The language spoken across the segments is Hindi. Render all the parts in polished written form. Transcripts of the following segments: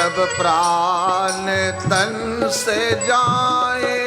जब प्राण तन से जाए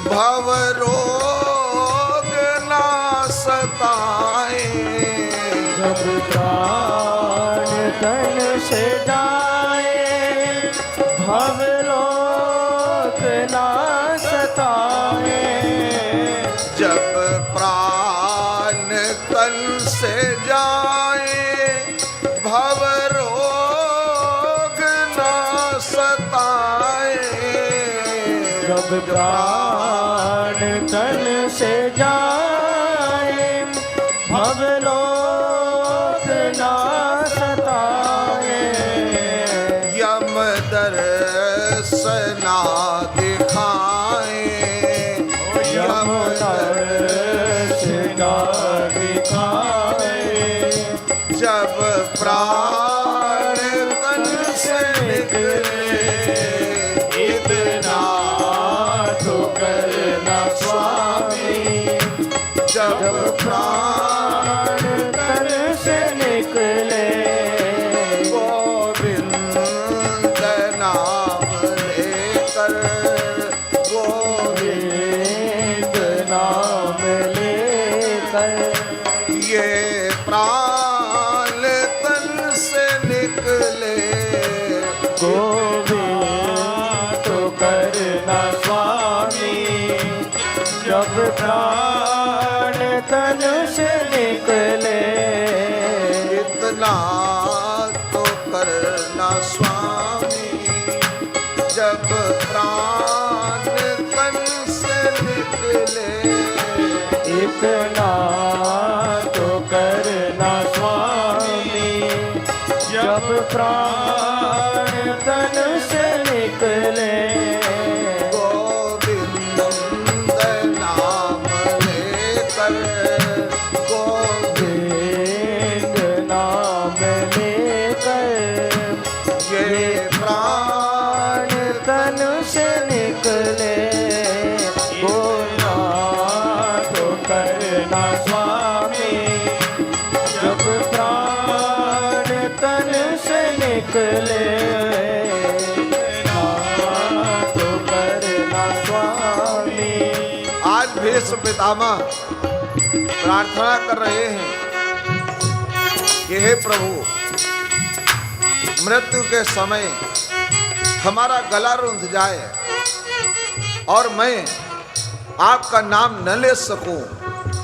भव रोग ना सताए। जब प्राण तन से जाए भव रोग ना सताए। जब प्राण तन से जाए भव रोग ना सताए। जब प्राण तन से जाए भव लोक ना सताए। यम दर्शना दिखाए। यम दर्शना दिखाए। जब प्राण तन से निकले इतना तो करना स्वामी। जब प्राण तन से निकले गोविंद नाम लेकर गोविंद नाम लेकर ये प्राण तन से निकले। गोविंद तो करना स्वामी। जब प्राण तन से निकले इतना तो करना स्वामी। जब प्राण तन से निकले इतना तो करना स्वामी। जब प्राण तन से निकले गोविंद नाम लेकर गोविंद नाम लेकर ये प्राण तन से निकले। बोलना तो करना स्वामी। जब प्राण तन से निकले तो करना स्वामी। आज भीष्म पितामह प्रार्थना कर रहे हैं कि हे प्रभु, मृत्यु के समय हमारा गला रुंध जाए और मैं आपका नाम न ले सकूं,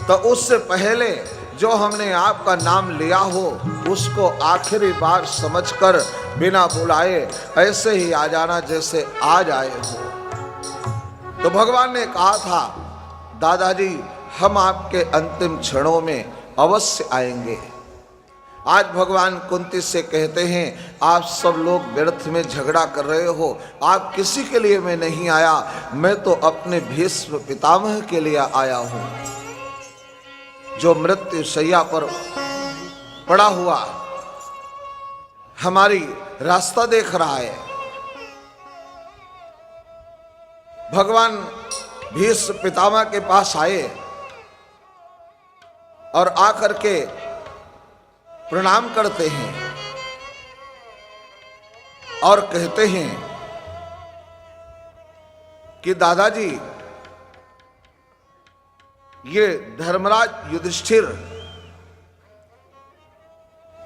तो उससे पहले जो हमने आपका नाम लिया हो उसको आखिरी बार समझकर बिना बुलाए ऐसे ही आ जाना जैसे आज आए हो। तो भगवान ने कहा था, दादाजी हम आपके अंतिम क्षणों में अवश्य आएंगे। आज भगवान कुंती से कहते हैं, आप सब लोग व्यर्थ में झगड़ा कर रहे हो, आप किसी के लिए मैं नहीं आया, मैं तो अपने भीष्म पितामह के लिए आया हूं, जो मृत्यु शैया पर पड़ा हुआ हमारी रास्ता देख रहा है। भगवान भीष्म पितामह के पास आए और आकर के प्रणाम करते हैं और कहते हैं कि दादाजी, ये धर्मराज युधिष्ठिर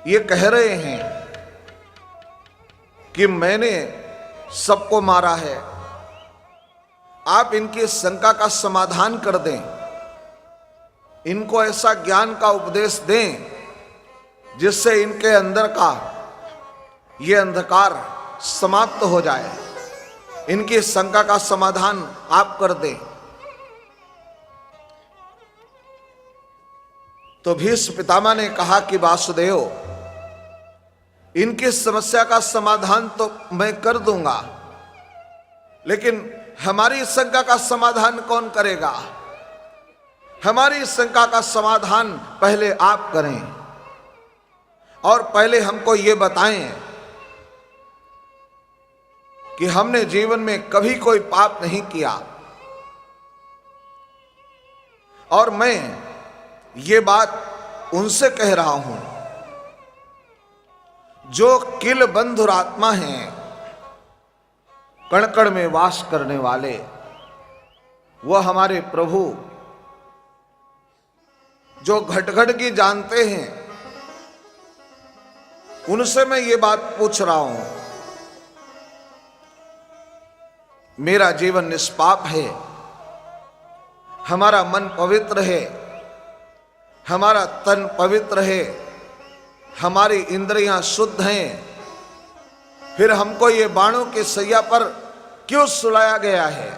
ये कह रहे हैं कि मैंने सबको मारा है, आप इनकी शंका का समाधान कर दें, इनको ऐसा ज्ञान का उपदेश दें जिससे इनके अंदर का ये अंधकार समाप्त हो जाए, इनकी शंका का समाधान आप कर दें। तो भीष्म पितामह ने कहा कि वासुदेव, इनकी समस्या का समाधान तो मैं कर दूंगा, लेकिन हमारी शंका का समाधान कौन करेगा? हमारी शंका का समाधान पहले आप करें और पहले हमको ये बताएं कि हमने जीवन में कभी कोई पाप नहीं किया और मैं ये बात उनसे कह रहा हूं जो किल बंधुरात्मा हैं, कण कण में वास करने वाले, वह हमारे प्रभु जो घट घट की जानते हैं, उनसे मैं ये बात पूछ रहा हूं। मेरा जीवन निष्पाप है, हमारा मन पवित्र है, हमारा तन पवित्र है, हमारी इंद्रियां शुद्ध हैं, फिर हमको ये बाणों के सैया पर क्यों सुलाया गया है?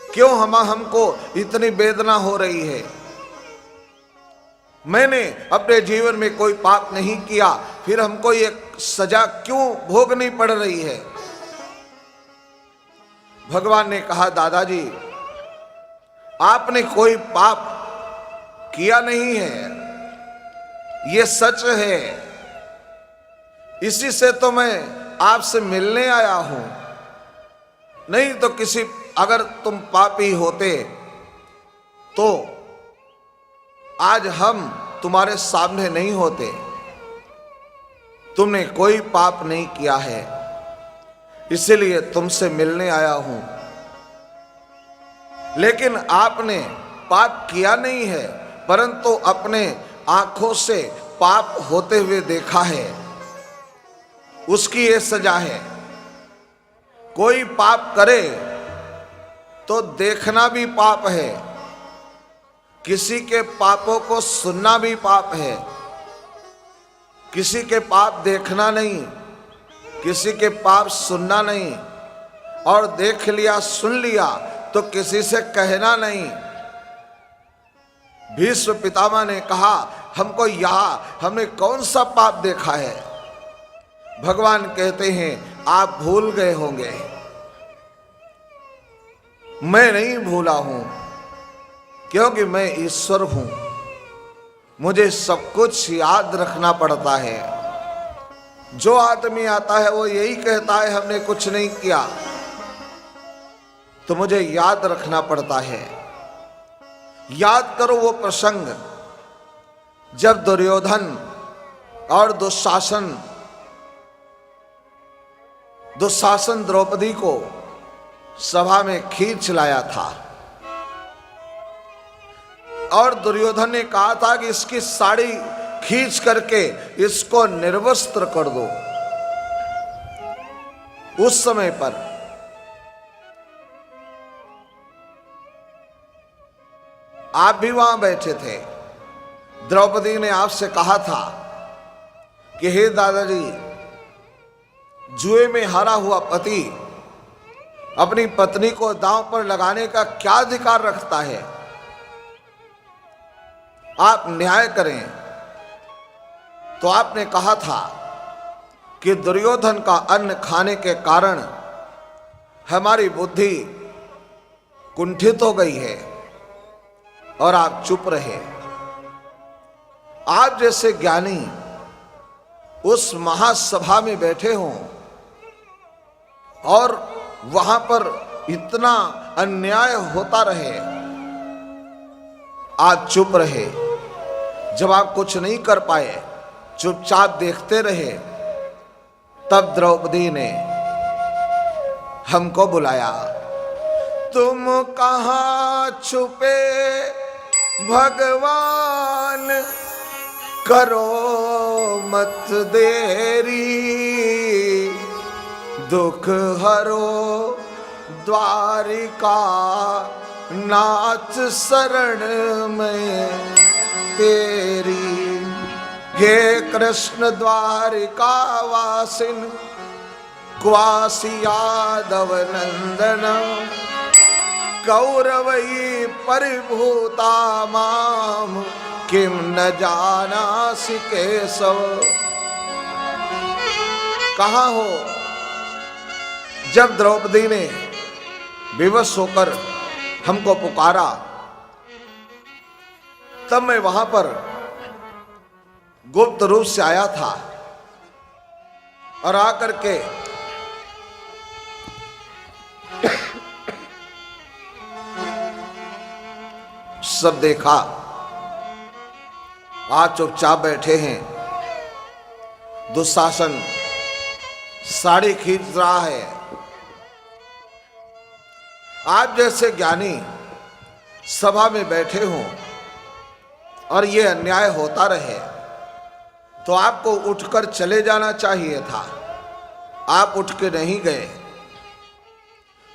क्यों हमको इतनी वेदना हो रही है? मैंने अपने जीवन में कोई पाप नहीं किया, फिर हमको ये सजा क्यों भोगनी पड़ रही है? भगवान ने कहा, दादाजी आपने कोई पाप किया नहीं है, ये सच है। इसी से तो मैं आपसे मिलने आया हूं। नहीं तो अगर तुम पापी होते तो आज हम तुम्हारे सामने नहीं होते। तुमने कोई पाप नहीं किया है, इसीलिए तुमसे मिलने आया हूं। लेकिन आपने पाप किया नहीं है, परंतु अपने आंखों से पाप होते हुए देखा है, उसकी ये सजा है। कोई पाप करे तो देखना भी पाप है, किसी के पापों को सुनना भी पाप है। किसी के पाप देखना नहीं, किसी के पाप सुनना नहीं, और देख लिया सुन लिया तो किसी से कहना नहीं। भीष्म पितामह ने कहा, हमको हमने कौन सा पाप देखा है? भगवान कहते हैं, आप भूल गए होंगे, मैं नहीं भूला हूं, क्योंकि मैं ईश्वर हूं। मुझे सब कुछ याद रखना पड़ता है। जो आदमी आता है वो यही कहता है हमने कुछ नहीं किया, तो मुझे याद रखना पड़ता है। याद करो वो प्रसंग जब दुर्योधन और दुशासन द्रौपदी को सभा में खींच लाया था, और दुर्योधन ने कहा था कि इसकी साड़ी खींच करके इसको निर्वस्त्र कर दो। उस समय पर आप भी वहां बैठे थे। द्रौपदी ने आपसे कहा था कि हे दादाजी, जुए में हारा हुआ पति अपनी पत्नी को दांव पर लगाने का क्या अधिकार रखता है? आप न्याय करें। तो आपने कहा था कि दुर्योधन का अन्न खाने के कारण हमारी बुद्धि कुंठित हो गई है, और आप चुप रहे। आप जैसे ज्ञानी उस महासभा में बैठे हों और वहां पर इतना अन्याय होता रहे, आप चुप रहे। जब आप कुछ नहीं कर पाए, चुपचाप देखते रहे, तब द्रौपदी ने हमको बुलाया। तुम कहाँ छुपे भगवान, करो मत देरी, दुख हरो द्वारिका नाथ शरण में तेरी। हे कृष्ण द्वारिका वासिन, क्वासी यादव नंदन, कौरवई परिभूता माम, किम न जानासि केशव। कहाँ हो? जब द्रौपदी ने विवश होकर हमको पुकारा, तब मैं वहां पर गुप्त रूप से आया था, और आकर के सब देखा। आज चुपचाप बैठे हैं, दुशासन साड़ी खींच रहा है। आप जैसे ज्ञानी सभा में बैठे हों और ये अन्याय होता रहे तो आपको उठकर चले जाना चाहिए था। आप उठ के नहीं गए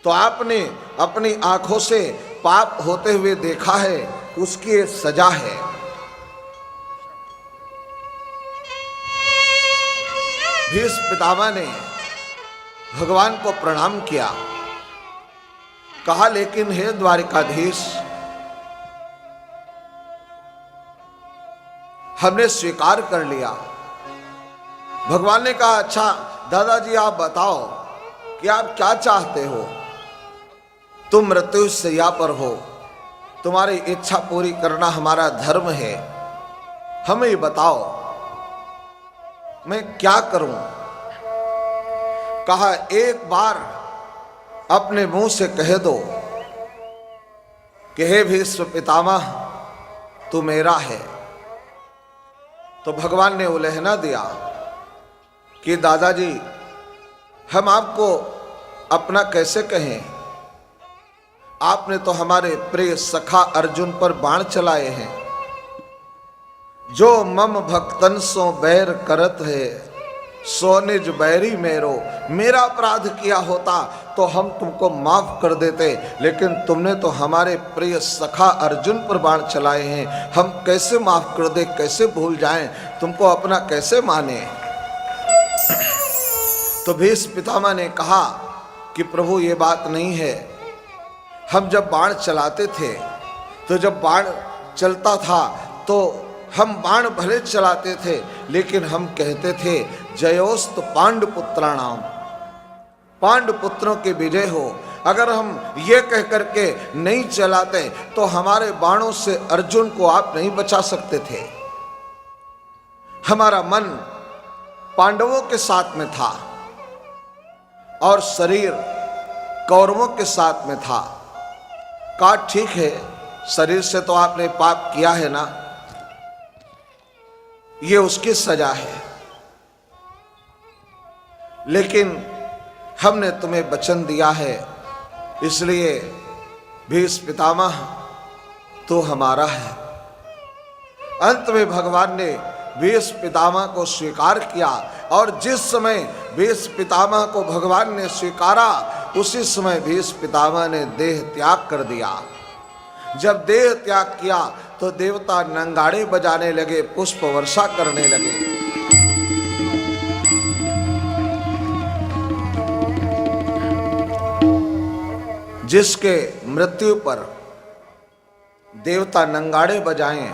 तो आपने अपनी आंखों से पाप होते हुए देखा है, उसकी ये सजा है। भीष्म पितामह ने भगवान को प्रणाम किया, कहा लेकिन हे द्वारिकाधीश, हमने स्वीकार कर लिया। भगवान ने कहा अच्छा दादाजी आप बताओ कि आप क्या चाहते हो। तुम मृत्यु शैया पर हो, तुम्हारी इच्छा पूरी करना हमारा धर्म है, हमें बताओ मैं क्या करूं। कहा एक बार अपने मुंह से कह दो कि हे भीष्म पितामह तू मेरा है। तो भगवान ने उलहना दिया कि दादाजी हम आपको अपना कैसे कहें, आपने तो हमारे प्रिय सखा अर्जुन पर बाण चलाए हैं। जो मम भक्तन सो बैर करत है, सो निज बैरी मेरो। मेरा अपराध किया होता तो हम तुमको माफ कर देते, लेकिन तुमने तो हमारे प्रिय सखा अर्जुन पर बाण चलाए हैं। हम कैसे माफ कर दे, कैसे भूल जाएं, तुमको अपना कैसे माने। तो भीष्म पितामह ने कहा कि प्रभु ये बात नहीं है। हम जब बाण चलाते थे तो जब बाण चलता था तो हम बाण भले चलाते थे, लेकिन हम कहते थे जयोस्त पांडुपुत्राणाम, पांडुपुत्रों के विजय हो। अगर हम ये कह करके नहीं चलाते तो हमारे बाणों से अर्जुन को आप नहीं बचा सकते थे। हमारा मन पांडवों के साथ में था और शरीर कौरवों के साथ में था। कहा ठीक है, शरीर से तो आपने पाप किया है ना, ये उसकी सजा है, लेकिन हमने तुम्हें वचन दिया है, इसलिए भीष्म पितामह तो हमारा है। अंत में भगवान ने भीष्म पितामह को स्वीकार किया और जिस समय भीष्म पितामह को भगवान ने स्वीकारा उसी समय भीष्म पितामह ने देह त्याग कर दिया। जब देह त्याग किया तो देवता नंगाड़े बजाने लगे, पुष्प वर्षा करने लगे। जिसके मृत्यु पर देवता नंगाड़े बजाएं,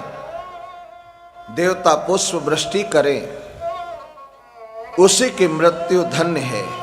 देवता पुष्प वृष्टि करें, उसी की मृत्यु धन्य है।